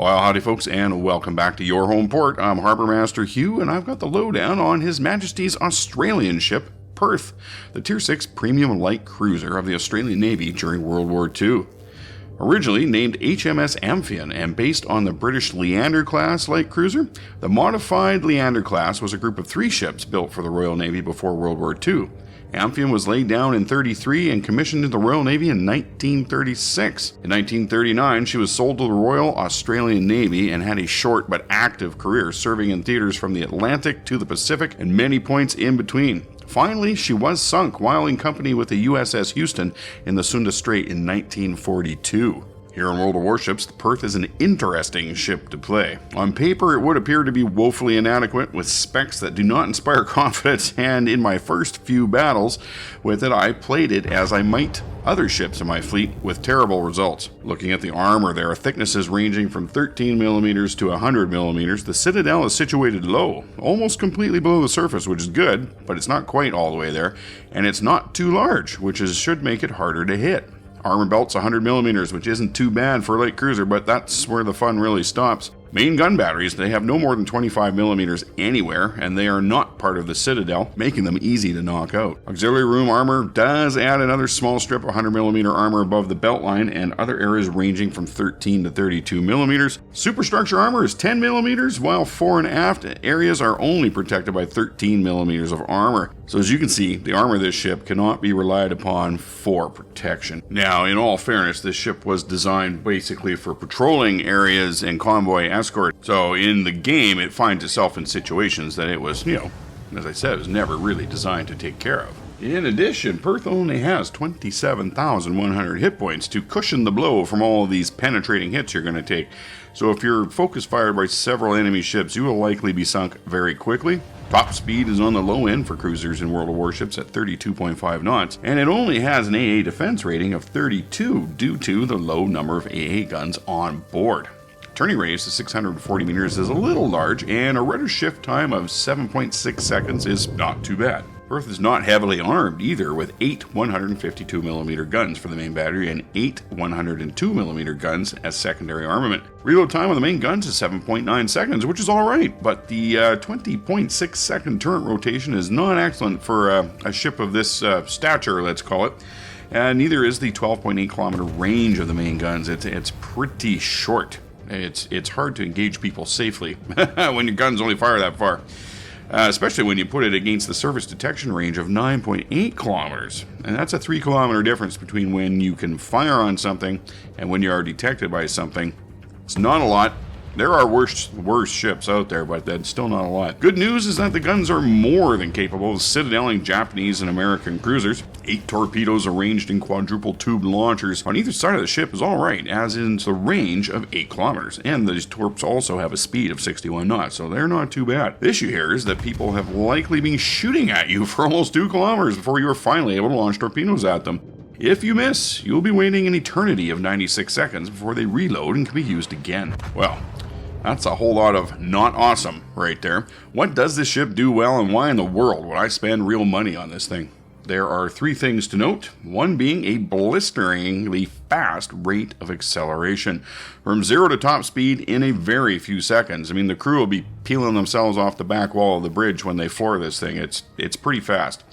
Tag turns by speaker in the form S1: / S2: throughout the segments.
S1: Well, howdy folks, and welcome back to your home port. I'm Harbour Master Hugh, and I've got the lowdown on His Majesty's Australian ship, Perth, the Tier 6 premium light cruiser of the Australian Navy during World War II. Originally named HMS Amphion and based on the British Leander class light cruiser, the modified Leander class was a group of 3 ships built for the Royal Navy before World War II. Amphion was laid down in 1933 and commissioned in the Royal Navy in 1936. In 1939, she was sold to the Royal Australian Navy and had a short but active career serving in theaters from the Atlantic to the Pacific and many points in between. Finally, she was sunk while in company with the USS Houston in the Sunda Strait in 1942. Here in World of Warships, the Perth is an interesting ship to play. On paper, it would appear to be woefully inadequate, with specs that do not inspire confidence, and in my first few battles with it, I played it as I might other ships in my fleet with terrible results. Looking at the armor, there are thicknesses ranging from 13mm to 100mm. The Citadel is situated low, almost completely below the surface, which is good, but it's not quite all the way there, and it's not too large, which should make it harder to hit. Armor belt's 100mm, which isn't too bad for a light cruiser, but that's where the fun really stops. Main gun batteries, they have no more than 25mm anywhere, and they are not part of the Citadel, making them easy to knock out. Auxiliary room armor does add another small strip of 100mm armor above the belt line, and other areas ranging from 13 to 32mm. Superstructure armor is 10mm, while fore and aft areas are only protected by 13mm of armor. So as you can see, the armor of this ship cannot be relied upon for protection. Now, in all fairness, this ship was designed basically for patrolling areas and convoy escort. So in the game, it finds itself in situations that it was, as I said, it was never really designed to take care of. In addition, Perth only has 27,100 hit points to cushion the blow from all of these penetrating hits you're going to take. So if you're focus fired by several enemy ships, you will likely be sunk very quickly. Top speed is on the low end for cruisers in World of Warships at 32.5 knots, and it only has an AA defense rating of 32 due to the low number of AA guns on board. Turning radius of 640 meters is a little large, and a rudder shift time of 7.6 seconds is not too bad. Perth is not heavily armed either, with 8 152mm guns for the main battery and 8 102mm guns as secondary armament. Reload time on the main guns is 7.9 seconds, which is alright, but the 20.6 second turret rotation is not excellent for a ship of this stature, let's call it. Neither is the 12.8 kilometer range of the main guns. It's pretty short. It's hard to engage people safely when your guns only fire that far. Especially when you put it against the surface detection range of 9.8 kilometers. And that's a 3 kilometer difference between when you can fire on something and when you are detected by something. It's not a lot. There are worse ships out there, but that's still not a lot. Good news is that the guns are more than capable of citadeling Japanese and American cruisers. 8 torpedoes arranged in quadruple tube launchers on either side of the ship is alright, as is the range of 8 kilometers. And these torps also have a speed of 61 knots, so they're not too bad. The issue here is that people have likely been shooting at you for almost 2 kilometers before you are finally able to launch torpedoes at them. If you miss, you'll be waiting an eternity of 96 seconds before they reload and can be used again. Well, that's a whole lot of not awesome right there. What does this ship do well, and why in the world would I spend real money on this thing? There are 3 things to note, one being a blisteringly fast rate of acceleration. From 0 to top speed in a very few seconds. I mean, the crew will be peeling themselves off the back wall of the bridge when they floor this thing. It's pretty fast.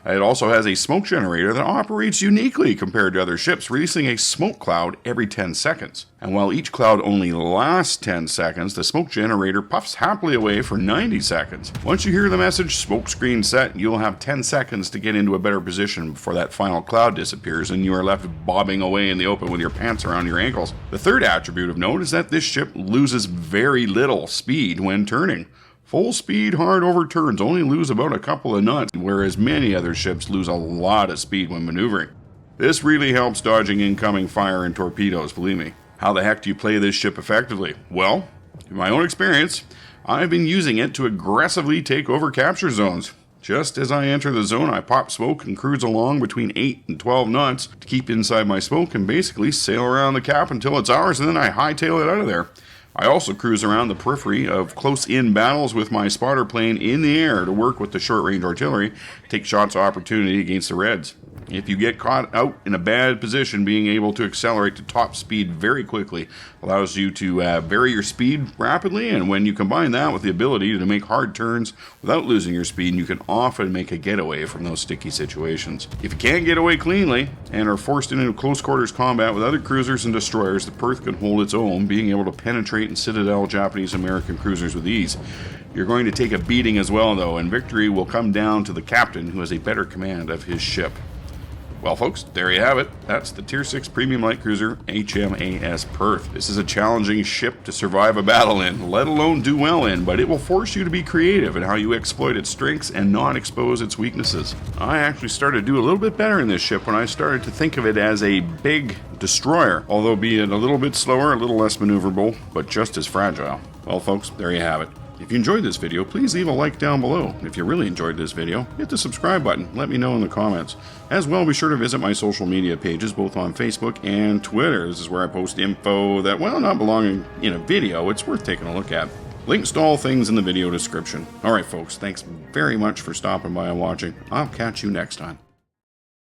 S1: It also has a smoke generator that operates uniquely compared to other ships, releasing a smoke cloud every 10 seconds. And while each cloud only lasts 10 seconds, the smoke generator puffs happily away for 90 seconds. Once you hear the message, smoke screen set, you'll have 10 seconds to get into a better position before that final cloud disappears and you are left bobbing away in the open with your pants around your ankles. The third attribute of note is that this ship loses very little speed when turning. Full speed hard over turns only lose about a couple of knots, whereas many other ships lose a lot of speed when maneuvering. This really helps dodging incoming fire and torpedoes, believe me. How the heck do you play this ship effectively? Well, in my own experience, I've been using it to aggressively take over capture zones. Just as I enter the zone, I pop smoke and cruise along between 8 and 12 knots to keep inside my smoke and basically sail around the cap until it's ours, and then I hightail it out of there. I also cruise around the periphery of close-in battles with my spotter plane in the air to work with the short-range artillery, take shots of opportunity against the Reds. If you get caught out in a bad position, being able to accelerate to top speed very quickly allows you to vary your speed rapidly, and when you combine that with the ability to make hard turns without losing your speed, you can often make a getaway from those sticky situations. If you can't get away cleanly and are forced into close quarters combat with other cruisers and destroyers, the Perth can hold its own, being able to penetrate and citadel Japanese American cruisers with ease. You're going to take a beating as well, though, and victory will come down to the captain, who has a better command of his ship. Well, folks, there you have it. That's the Tier 6 Premium Light Cruiser HMAS Perth. This is a challenging ship to survive a battle in, let alone do well in, but it will force you to be creative in how you exploit its strengths and not expose its weaknesses. I actually started to do a little bit better in this ship when I started to think of it as a big destroyer, although be it a little bit slower, a little less maneuverable, but just as fragile. Well, folks, there you have it. If you enjoyed this video, please leave a like down below. If you really enjoyed this video, hit the subscribe button. Let me know in the comments. As well, be sure to visit my social media pages, both on Facebook and Twitter. This is where I post info that, well, not belonging in a video, it's worth taking a look at. Links to all things in the video description. Alright folks, thanks very much for stopping by and watching. I'll catch you next time.